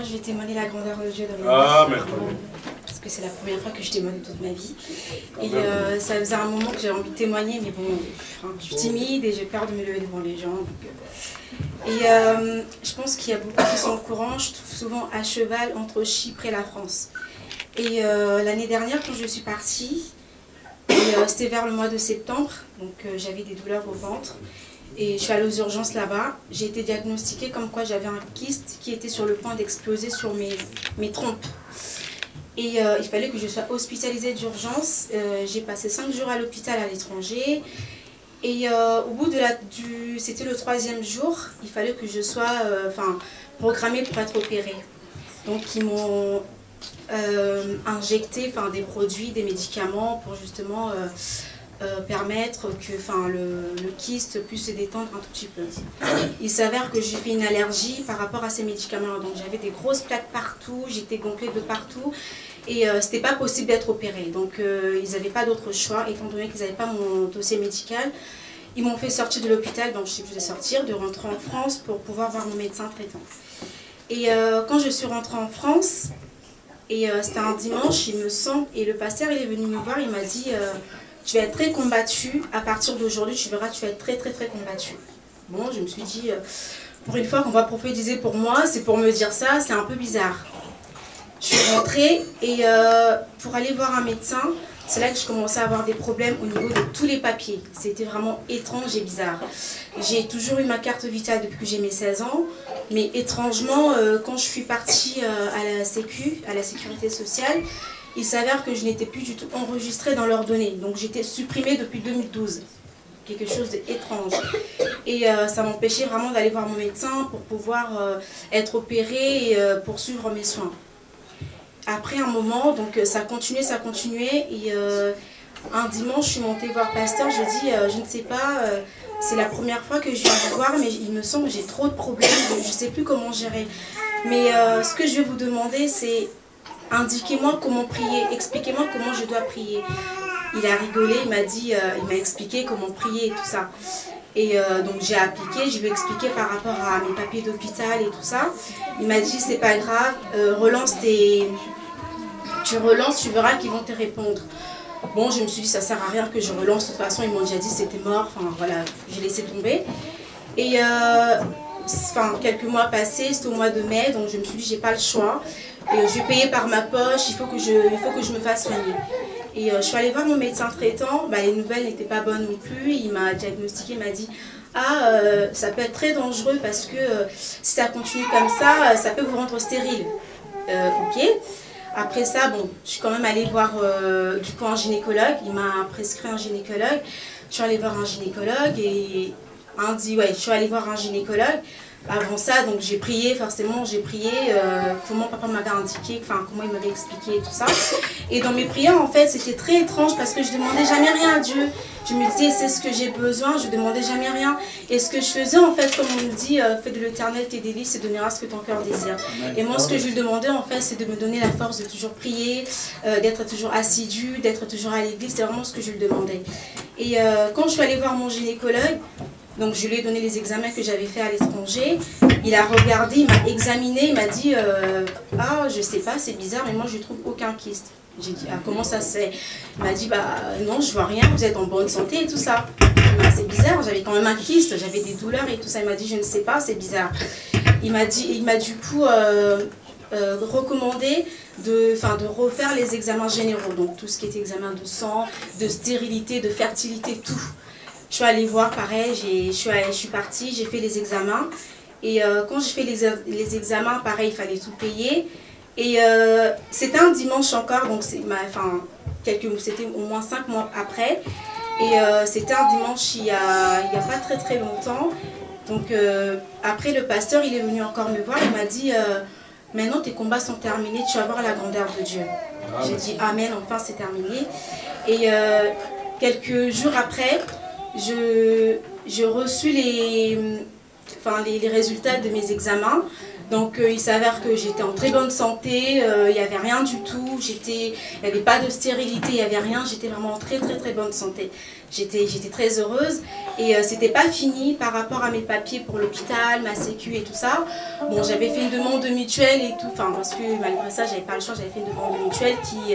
moi je vais témoigner la grandeur de Dieu dans Ah, ma vie. Parce que c'est la première fois que je témoigne toute ma vie. Et ça faisait un moment que j'avais envie de témoigner, mais bon, je suis timide et j'ai peur de me lever devant les gens. Je pense qu'il y a beaucoup qui sont au courant, je trouve souvent à cheval entre Chypre et la France. Et l'année dernière, quand je suis partie, c'était vers le mois de septembre, donc j'avais des douleurs au ventre. Et je suis allée aux urgences là-bas. J'ai été diagnostiquée comme quoi j'avais un kyste qui était sur le point d'exploser sur mes trompes. Et il fallait que je sois hospitalisée d'urgence. J'ai passé 5 jours à l'hôpital à l'étranger. Et au bout de c'était le 3e jour, il fallait que je sois programmée pour être opérée. Donc ils m'ont injecté des produits, des médicaments pour justement permettre que le kyste puisse se détendre un tout petit peu. Il s'avère que j'ai fait une allergie par rapport à ces médicaments. Donc j'avais des grosses plaques partout, j'étais gonflée de partout et c'était pas possible d'être opérée. Donc ils n'avaient pas d'autre choix, étant donné qu'ils n'avaient pas mon dossier médical. Ils m'ont fait sortir de l'hôpital, donc je suis obligée de sortir, de rentrer en France pour pouvoir voir mon médecin traitant. Et quand je suis rentrée en France, et c'était un dimanche, il me semble, et le pasteur il est venu me voir, il m'a dit tu vas être très combattue, à partir d'aujourd'hui, tu verras, tu vas être très très très combattue. Bon, je me suis dit, pour une fois qu'on va prophétiser pour moi, c'est pour me dire ça, c'est un peu bizarre. Je suis rentrée et pour aller voir un médecin, c'est là que je commençais à avoir des problèmes au niveau de tous les papiers. C'était vraiment étrange et bizarre. J'ai toujours eu ma carte vitale depuis que j'ai mes 16 ans, mais étrangement, quand je suis partie à la sécurité sociale, il s'avère que je n'étais plus du tout enregistrée dans leurs données. Donc j'étais supprimée depuis 2012. Quelque chose d'étrange. Et ça m'empêchait vraiment d'aller voir mon médecin pour pouvoir être opérée et poursuivre mes soins. Après un moment, donc ça continuait. Et un dimanche, je suis montée voir pasteur. Je dis, je ne sais pas, c'est la première fois que je viens vous voir, mais il me semble que j'ai trop de problèmes. Je ne sais plus comment gérer. Mais ce que je vais vous demander, c'est indiquez-moi comment prier, expliquez-moi comment je dois prier. Il a rigolé, il m'a dit, il m'a expliqué comment prier et tout ça. Et donc j'ai appliqué, je lui ai expliqué par rapport à mes papiers d'hôpital et tout ça. Il m'a dit c'est pas grave, tu relances, tu verras qu'ils vont te répondre. Bon, je me suis dit ça sert à rien que je relance, de toute façon ils m'ont déjà dit c'était mort, enfin voilà, j'ai laissé tomber. Et quelques mois passés, c'était au mois de mai, donc je me suis dit j'ai pas le choix. Et je vais payer par ma poche, il faut que je me fasse soigner. Et je suis allée voir mon médecin traitant, les nouvelles n'étaient pas bonnes non plus. Il m'a diagnostiqué, il m'a dit ça peut être très dangereux parce que si ça continue comme ça peut vous rendre stérile. Ok. Après ça, bon, je suis quand même allée voir du coup un gynécologue. Il m'a prescrit un gynécologue. Je suis allée voir un gynécologue et je suis allée voir un gynécologue. Avant ça, donc j'ai prié, forcément, comment papa m'avait indiqué, comment il m'avait expliqué tout ça. Et dans mes prières, en fait, c'était très étrange parce que je demandais jamais rien à Dieu. Je me disais, c'est ce que j'ai besoin, je demandais jamais rien. Et ce que je faisais, en fait, comme on me dit, fais de l'Éternel tes délices et donnera ce que ton cœur désire. Et moi, ce que je lui demandais, en fait, c'est de me donner la force de toujours prier, d'être toujours assidu, d'être toujours à l'église. C'est vraiment ce que je lui demandais. Et quand je suis allée voir mon gynécologue, donc je lui ai donné les examens que j'avais fait à l'étranger. Il a regardé, il m'a examiné, il m'a dit je sais pas, c'est bizarre, mais moi je trouve aucun kyste. J'ai dit comment ça se fait? Il m'a dit non, je vois rien, vous êtes en bonne santé et tout ça. C'est bizarre, j'avais quand même un kyste, j'avais des douleurs et tout ça. Il m'a dit je ne sais pas, c'est bizarre. Il m'a du coup recommandé de refaire les examens généraux, donc tout ce qui est examen de sang, de stérilité, de fertilité, tout. Je suis allée voir, pareil, je suis partie, j'ai fait les examens. Et quand j'ai fait les examens, pareil, il fallait tout payer. Et c'était un dimanche encore, donc c'était au moins 5 mois après. Et c'était un dimanche il y a pas très très longtemps. Donc après, le pasteur, il est venu encore me voir, il m'a dit maintenant tes combats sont terminés, tu vas voir la grandeur de Dieu. J'ai dit amen, enfin c'est terminé. Et quelques jours après, j'ai reçu les résultats de mes examens. Donc il s'avère que j'étais en très bonne santé, il n'y avait rien du tout, il n'y avait pas de stérilité, il n'y avait rien, j'étais vraiment en très bonne santé. J'étais très heureuse et c'était pas fini par rapport à mes papiers pour l'hôpital, ma sécu et tout ça. Bon, j'avais fait une demande de mutuelle et tout, enfin parce que malgré ça j'avais pas le choix, j'avais fait une demande de mutuelle qui,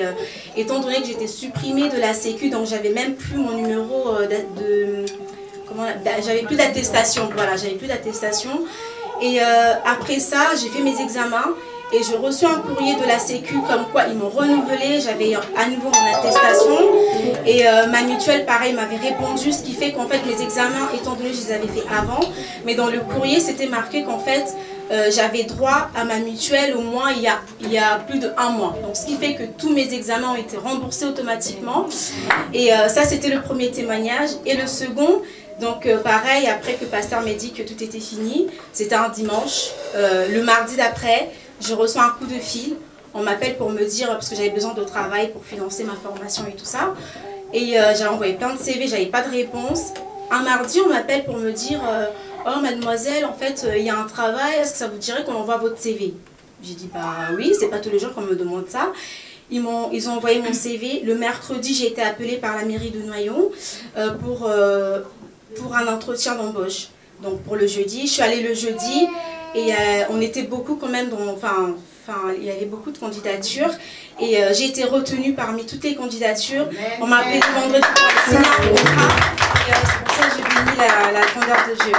étant donné que j'étais supprimée de la sécu, donc j'avais même plus mon numéro j'avais plus d'attestation, voilà, j'avais plus d'attestation. Et après ça, j'ai fait mes examens et je reçus un courrier de la Sécu comme quoi ils m'ont renouvelé, j'avais à nouveau mon attestation. Et ma mutuelle, pareil, m'avait répondu, ce qui fait qu'en fait mes examens, étant donné que je les avais fait avant, mais dans le courrier, c'était marqué qu'en fait, j'avais droit à ma mutuelle au moins il y a plus d'1 mois. Donc ce qui fait que tous mes examens ont été remboursés automatiquement. Et ça, c'était le premier témoignage. Et le second, donc pareil, après que Pasteur m'ait dit que tout était fini, c'était un dimanche. Le mardi d'après, je reçois un coup de fil. On m'appelle pour me dire, parce que j'avais besoin de travail pour financer ma formation et tout ça. Et j'avais envoyé plein de CV, j'avais pas de réponse. Un mardi, on m'appelle pour me dire, oh mademoiselle, en fait, il y a un travail, est-ce que ça vous dirait qu'on envoie votre CV? J'ai dit, bah oui, c'est pas tous les jours qu'on me demande ça. Ils ont envoyé mon CV. Le mercredi, j'ai été appelée par la mairie de Noyon pour un entretien d'embauche. Donc pour le jeudi, je suis allée le jeudi et on était beaucoup quand même, il y avait beaucoup de candidatures et j'ai été retenue parmi toutes les candidatures. On m'a appelé le vendredi pour aller signer un contrat et c'est pour ça que j'ai béni la grandeur de Dieu.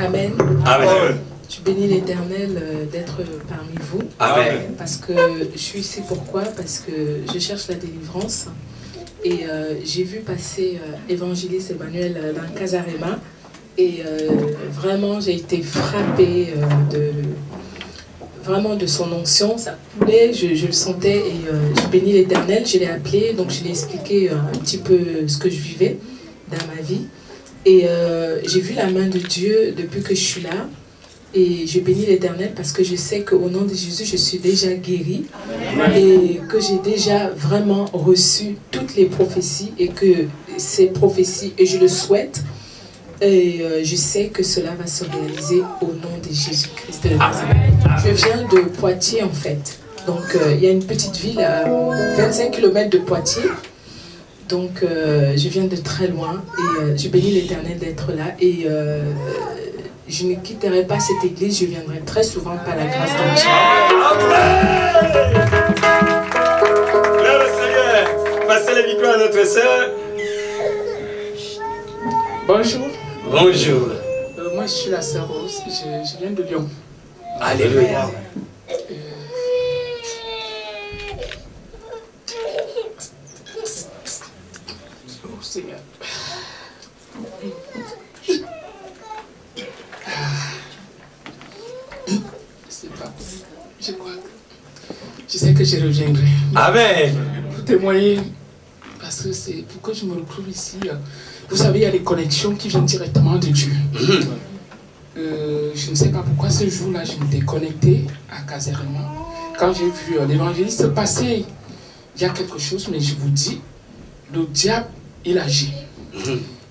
Amen. Amen. Tu bénis l'Éternel d'être parmi vous. Amen. Parce que je suis ici pourquoi? Parce que je cherche la délivrance. Et j'ai vu passer évangéliste Emmanuel dans Casarema. Et vraiment, j'ai été frappée de son onction. Ça coulait, je le sentais. Et je bénis l'Éternel. Je l'ai appelé, donc je lui ai expliqué un petit peu ce que je vivais dans ma vie. Et j'ai vu la main de Dieu depuis que je suis là. Et je bénis l'Éternel parce que je sais qu'au nom de Jésus, je suis déjà guérie. Et que j'ai déjà vraiment reçu toutes les prophéties. Et que ces prophéties, et je le souhaite, et je sais que cela va se réaliser au nom de Jésus-Christ de Nazareth. Je viens de Poitiers en fait. Donc il y a une petite ville à 25 km de Poitiers. Donc je viens de très loin et je bénis l'Éternel d'être là. Et je ne quitterai pas cette église, je viendrai très souvent par la grâce de Dieu. Gloire au Seigneur. Passez le micro à notre sœur. Bonjour. Bonjour. Moi je suis la sœur Rose, je viens de Lyon. Alléluia. Oh Seigneur. Je sais que je reviendrai. Amen. Pour témoigner, parce que c'est pourquoi je me retrouve ici. Vous savez, il y a des connexions qui viennent directement de Dieu. Je ne sais pas pourquoi ce jour-là, je m'étais connecté à Casarema. Quand j'ai vu l'évangéliste passer, il y a quelque chose, mais je vous dis, le diable, il agit.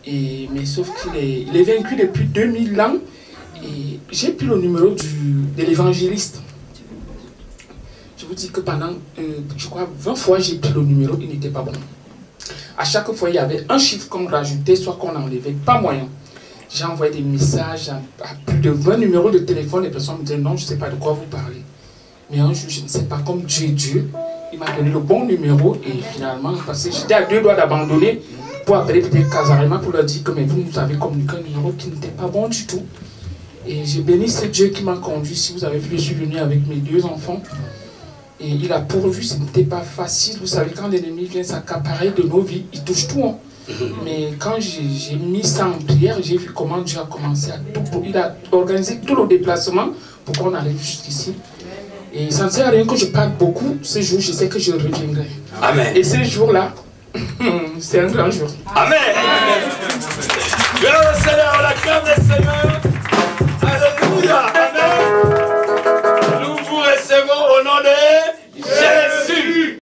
Mais sauf qu'il est vaincu depuis 2000 ans. Et j'ai pris le numéro de l'évangéliste. Je vous dis que pendant, je crois, 20 fois, j'ai pris le numéro, il n'était pas bon. À chaque fois, il y avait un chiffre qu'on rajoutait, soit qu'on enlevait, pas moyen. J'ai envoyé des messages à plus de 20 numéros de téléphone, les personnes me disaient non, je ne sais pas de quoi vous parlez. Mais un jour, je ne sais pas, comme Dieu, il m'a donné le bon numéro et finalement, parce que j'étais à 2 doigts d'abandonner pour appeler peut-être Casarema pour leur dire que mais vous nous avez communiqué un numéro qui n'était pas bon du tout. Et j'ai béni ce Dieu qui m'a conduit. Si vous avez vu, je suis venu avec mes 2 enfants. Et il a pourvu, ce n'était pas facile. Vous savez, quand l'ennemi vient s'accaparer de nos vies, il touche tout. Hein. Mais quand j'ai mis ça en prière, j'ai vu comment Dieu a commencé à tout. Il a organisé tout le déplacement pour qu'on arrive jusqu'ici. Et ça ne sert à rien que je parle beaucoup. Ce jour, je sais que je reviendrai. Amen. Et ce jour-là, c'est un grand jour. Amen. Gloire au Seigneur, la clame du Seigneur.